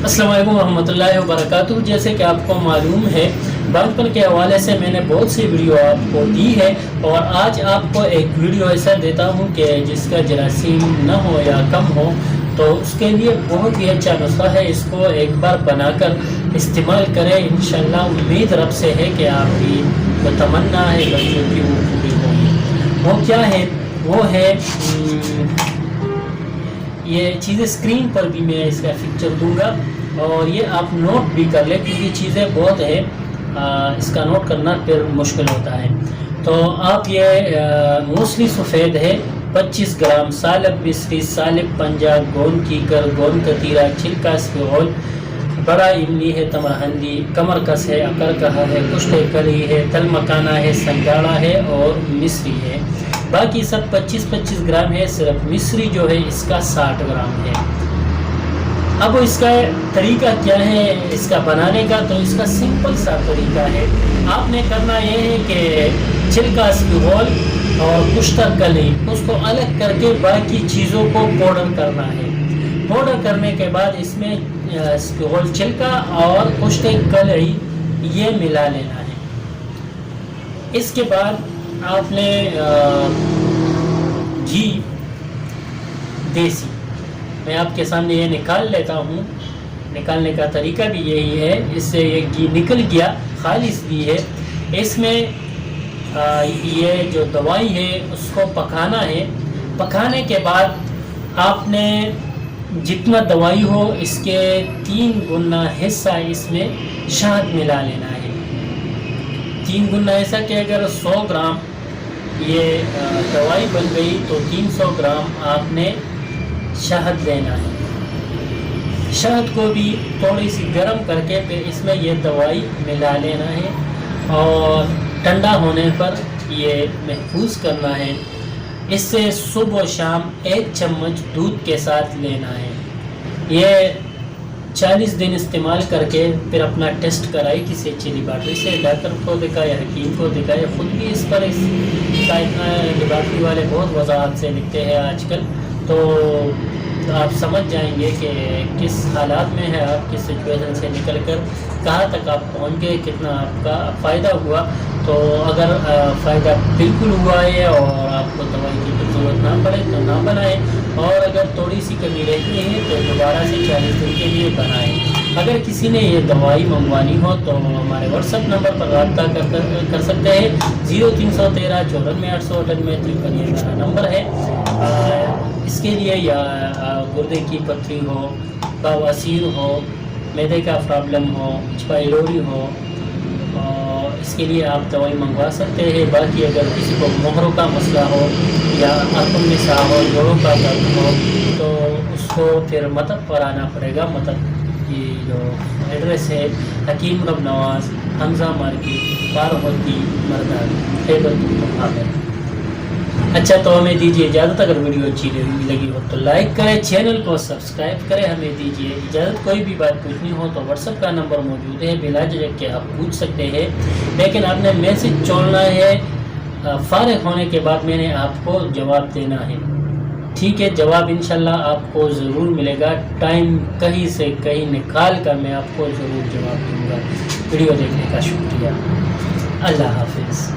السلام علیکم ورحمۃ اللہ وبرکاتہ۔ جیسے کہ آپ کو معلوم ہے بچپن کے حوالے سے میں نے بہت سی ویڈیو آپ کو دی ہے، اور آج آپ کو ایک ویڈیو ایسا دیتا ہوں کہ جس کا جراثیم نہ ہو یا کم ہو، تو اس کے لیے بہت ہی اچھا نسخہ ہے۔ اس کو ایک بار بنا کر استعمال کریں، انشاءاللہ امید رب سے ہے کہ آپ کی جو تمنا ہے بچوں کی وہ پوری ہوگی۔ وہ کیا ہے؟ وہ ہے یہ چیزیں اسکرین پر بھی میں اس کا پکچر دوں گا، اور یہ آپ نوٹ بھی کر لیں کیونکہ چیزیں بہت ہے، اس کا نوٹ کرنا پھر مشکل ہوتا ہے۔ تو آپ یہ موسلی سفید ہے 25 گرام، سالب مصری، سالب پنجہ، گون کیکر، گون کتیرا، چھلکا اسپیغول، بڑا املی ہے، تمرہندی، کمر کس ہے، اکرکہا ہے، کشت کلی ہے، تل مکانا ہے، سنگاڑا ہے اور مصری ہے۔ باقی سب 25-25 گرام ہے، صرف مصری جو ہے اس کا 60 گرام ہے۔ اب اس کا طریقہ کیا ہے اس کا بنانے کا؟ تو اس کا سمپل سا طریقہ ہے، آپ نے کرنا یہ ہے کہ چھلکا اسپیغول اور کشتہ کلی اس کو الگ کر کے باقی چیزوں کو پاؤڈر کرنا ہے۔ پاؤڈر کرنے کے بعد اس میں اسپیغول چھلکا اور کشتہ کلی یہ ملا لینا ہے۔ اس کے بعد آپ نے گھی دیسی، میں آپ کے سامنے یہ نکال لیتا ہوں، نکالنے کا طریقہ بھی یہی ہے، اس سے یہ گھی نکل گیا، خالص گھی ہے۔ اس میں یہ جو دوائی ہے اس کو پکانا ہے۔ پکانے کے بعد آپ نے جتنا دوائی ہو اس کے 3 گنا حصہ اس میں شہد ملا لینا ہے۔ 3 گنا ایسا کہ اگر 100 گرام یہ دوائی بن گئی تو 300 گرام آپ نے شہد لینا ہے۔ شہد کو بھی تھوڑی سی گرم کر کے پھر اس میں یہ دوائی ملا لینا ہے، اور ٹھنڈا ہونے پر یہ محفوظ کرنا ہے۔ اس سے صبح و شام 1 چمچ دودھ کے ساتھ لینا ہے۔ یہ 40 دن استعمال کر کے پھر اپنا ٹیسٹ کرائی کسی اچھی لیبارٹری سے، ڈاکٹر کو دکھائے، حکیم کو دکھائے، خود بھی اس پر اس کا اتنا لیبارٹری والے بہت وضاحت سے لکھتے ہیں آج کل، تو آپ سمجھ جائیں گے کہ کس حالات میں ہے آپ، کس سچویشن سے نکل کر کہاں تک آپ پہنچ گئے، کتنا آپ کا فائدہ ہوا۔ تو اگر فائدہ بالکل ہوا ہے اور آپ کو دوائی کی ضرورت نہ پڑے تو نہ بنائیں، اور اگر تھوڑی سی کمی رہتی ہے تو دوبارہ سے 40 دن کے لیے بنائیں۔ اگر کسی نے یہ دوائی منگوانی ہو تو ہمارے واٹس ایپ نمبر پر رابطہ کر سکتے ہیں، 0313 94 898 یہ میرا نمبر ہے۔ اس کے لیے یا گردے کی پتھری ہو، بواسیر ہو، معدے کا پرابلم ہو، پائلوری ہو، اس کے لیے آپ دوائی منگوا سکتے ہیں۔ باقی اگر کسی کو مہروں کا مسئلہ ہو یا آنکھوں میں سا ہو، جوڑوں کا درد ہو، تو اس کو پھر مطب پر آنا پڑے گا۔ مطب کی جو ایڈریس ہے حکیم رب نواز، حمزہ مارکیٹ، بارہوتی مردان، خیبر پختونخوا۔ اچھا، تو ہمیں دیجیے اجازت۔ اگر ویڈیو اچھی لگی ہو تو لائک کریں، چینل کو سبسکرائب کریں۔ ہمیں دیجیے اجازت۔ کوئی بھی بات پوچھنی ہو تو واٹس ایپ کا نمبر موجود ہے، بلا جھجک کے آپ پوچھ سکتے ہیں، لیکن آپ نے میسج چھوڑنا ہے، فارغ ہونے کے بعد میں نے آپ کو جواب دینا ہے، ٹھیک ہے؟ جواب انشاءاللہ آپ کو ضرور ملے گا، ٹائم کہیں سے کہیں نکال کر میں آپ کو ضرور جواب دوں گا۔ ویڈیو دیکھنے کا شکریہ، اللہ حافظ۔